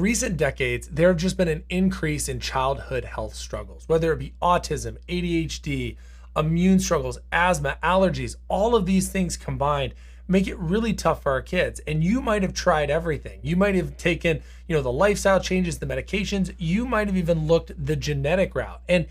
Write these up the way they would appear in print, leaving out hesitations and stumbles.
Recent decades, there have just been an increase in childhood health struggles, whether it be autism, ADHD, immune struggles, asthma, allergies, all of these things combined make it really tough for our kids. And you might have tried everything. You might have taken, the lifestyle changes, the medications. You might have even looked the genetic route. And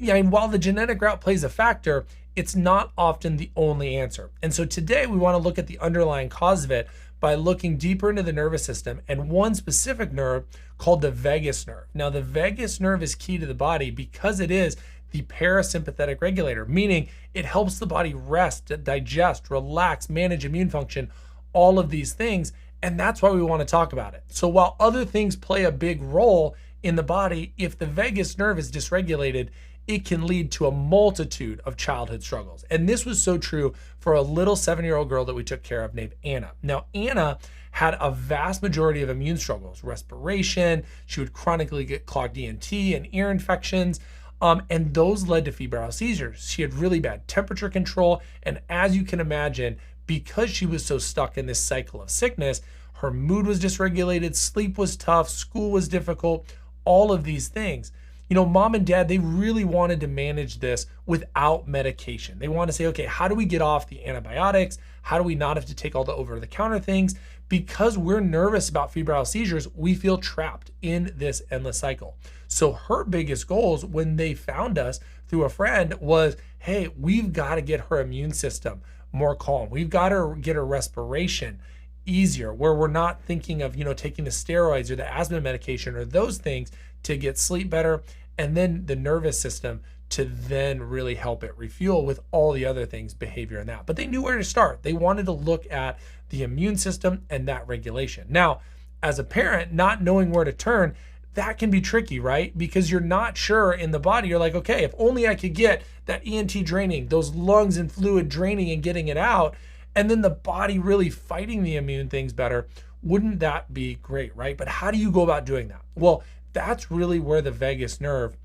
while the genetic route plays a factor, it's not often the only answer. And so today we want to look at the underlying cause of it by looking deeper into the nervous system and one specific nerve called the vagus nerve. Now, the vagus nerve is key to the body because it is the parasympathetic regulator, meaning it helps the body rest, digest, relax, manage immune function, all of these things. And that's why we want to talk about it. So while other things play a big role in the body, if the vagus nerve is dysregulated, it can lead to a multitude of childhood struggles. And this was so true for a little 7-year-old girl that we took care of named Anna. Now, Anna had a vast majority of immune struggles, respiration. She would chronically get clogged ENT and ear infections. And those led to febrile seizures. She had really bad temperature control. And as you can imagine, because she was so stuck in this cycle of sickness, her mood was dysregulated, sleep was tough, school was difficult, all of these things. Mom and dad, they really wanted to manage this without medication. They want to say, okay, how do we get off the antibiotics? How do we not have to take all the over-the-counter things? Because we're nervous about febrile seizures, we feel trapped in this endless cycle. So her biggest goals when they found us through a friend was, hey, we've got to get her immune system more calm. We've got to get her respiration easier, where we're not thinking of, taking the steroids or the asthma medication or those things to get sleep better, and then the nervous system to then really help it refuel with all the other things, behavior and that. But they knew where to start. They wanted to look at the immune system and that regulation. Now, as a parent, not knowing where to turn, that can be tricky, right? Because you're not sure in the body. You're like, okay, if only I could get that ENT draining, those lungs and fluid draining and getting it out, and then the body really fighting the immune things better, wouldn't that be great, right? But how do you go about doing that? Well, that's really where the vagus nerve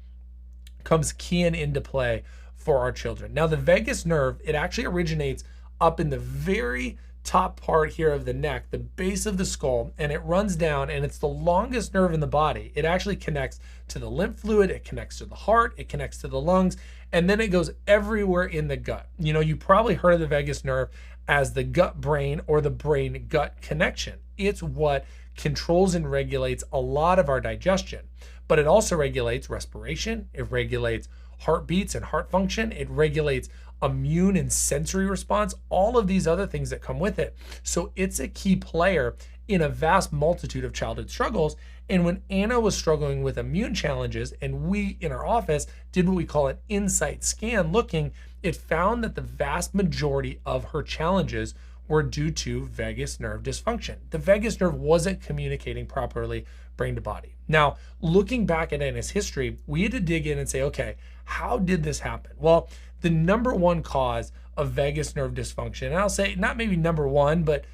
comes keying into play for our children. Now, the vagus nerve, it actually originates up in the very top part here of the neck, the base of the skull, and it runs down, and it's the longest nerve in the body. It actually connects to the lymph fluid, it connects to the heart, it connects to the lungs, and then it goes everywhere in the gut. You probably heard of the vagus nerve as the gut-brain or the brain-gut connection. It's what controls and regulates a lot of our digestion, but it also regulates respiration, it regulates heartbeats and heart function, it regulates immune and sensory response, all of these other things that come with it. So it's a key player in a vast multitude of childhood struggles. And when Anna was struggling with immune challenges, and we in our office did what we call an insight scan looking, it found that the vast majority of her challenges were due to vagus nerve dysfunction. The vagus nerve wasn't communicating properly brain to body. Now, looking back at Anna's history, we had to dig in and say, okay, how did this happen? Well, the number one cause of vagus nerve dysfunction, and I'll say not maybe number one, but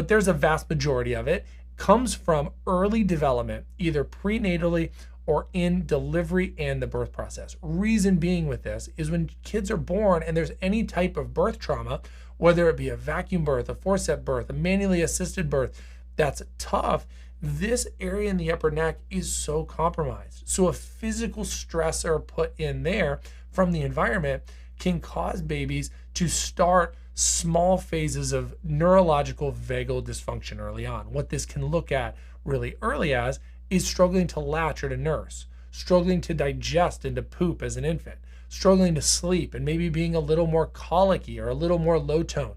there's a vast majority of it, comes from early development, either prenatally or in delivery and the birth process. Reason being with this is when kids are born and there's any type of birth trauma, whether it be a vacuum birth, a forceps birth, a manually assisted birth, that's tough. This area in the upper neck is so compromised. So a physical stressor put in there from the environment can cause babies to start small phases of neurological vagal dysfunction early on. What this can look at really early as is struggling to latch or to nurse, struggling to digest and to poop as an infant, struggling to sleep and maybe being a little more colicky or a little more low tone.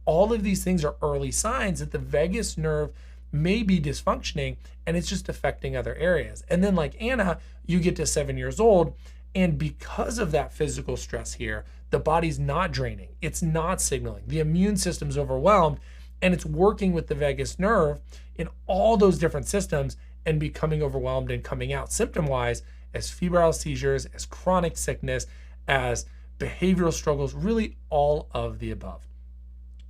All of these things are early signs that the vagus nerve may be dysfunctioning and it's just affecting other areas. And then like Anna, you get to 7 years old, and because of that physical stress here, the body's not draining, it's not signaling, the immune system's overwhelmed, and it's working with the vagus nerve in all those different systems and becoming overwhelmed and coming out symptom-wise as febrile seizures, as chronic sickness, as behavioral struggles, really all of the above.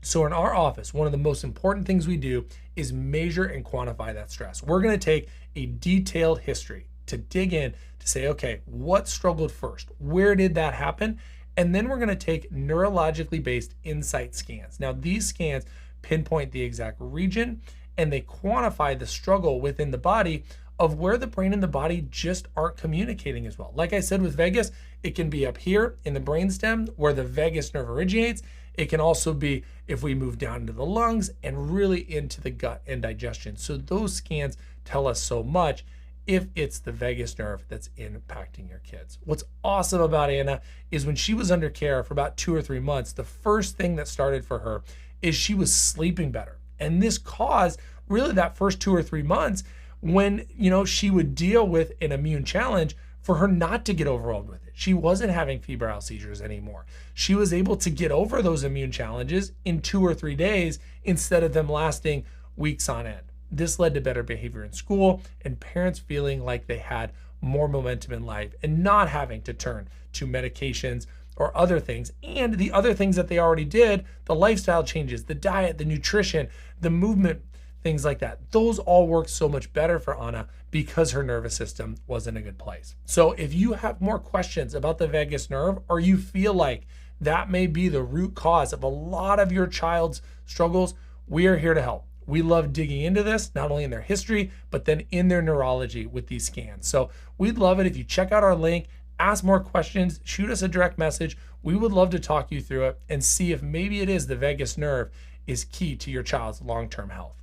So in our office, one of the most important things we do is measure and quantify that stress. We're going to take a detailed history to dig in to say, okay, what struggled first? Where did that happen? And then we're going to take neurologically based insight scans. Now, these scans pinpoint the exact region and they quantify the struggle within the body of where the brain and the body just aren't communicating as well. Like I said with vagus, it can be up here in the brainstem where the vagus nerve originates. It can also be if we move down into the lungs and really into the gut and digestion. So those scans tell us so much if it's the vagus nerve that's impacting your kids. What's awesome about Anna is when she was under care for about 2 or 3 months, the first thing that started for her is she was sleeping better. And this caused really that first 2 or 3 months when, she would deal with an immune challenge for her not to get overwhelmed with it. She wasn't having febrile seizures anymore. She was able to get over those immune challenges in 2 or 3 days instead of them lasting weeks on end. This led to better behavior in school and parents feeling like they had more momentum in life and not having to turn to medications or other things. And the other things that they already did, the lifestyle changes, the diet, the nutrition, the movement, things like that. Those all work so much better for Anna because her nervous system was in a good place. So if you have more questions about the vagus nerve, or you feel like that may be the root cause of a lot of your child's struggles, we are here to help. We love digging into this, not only in their history, but then in their neurology with these scans. So we'd love it if you check out our link, ask more questions, shoot us a direct message. We would love to talk you through it and see if maybe it is the vagus nerve is key to your child's long-term health.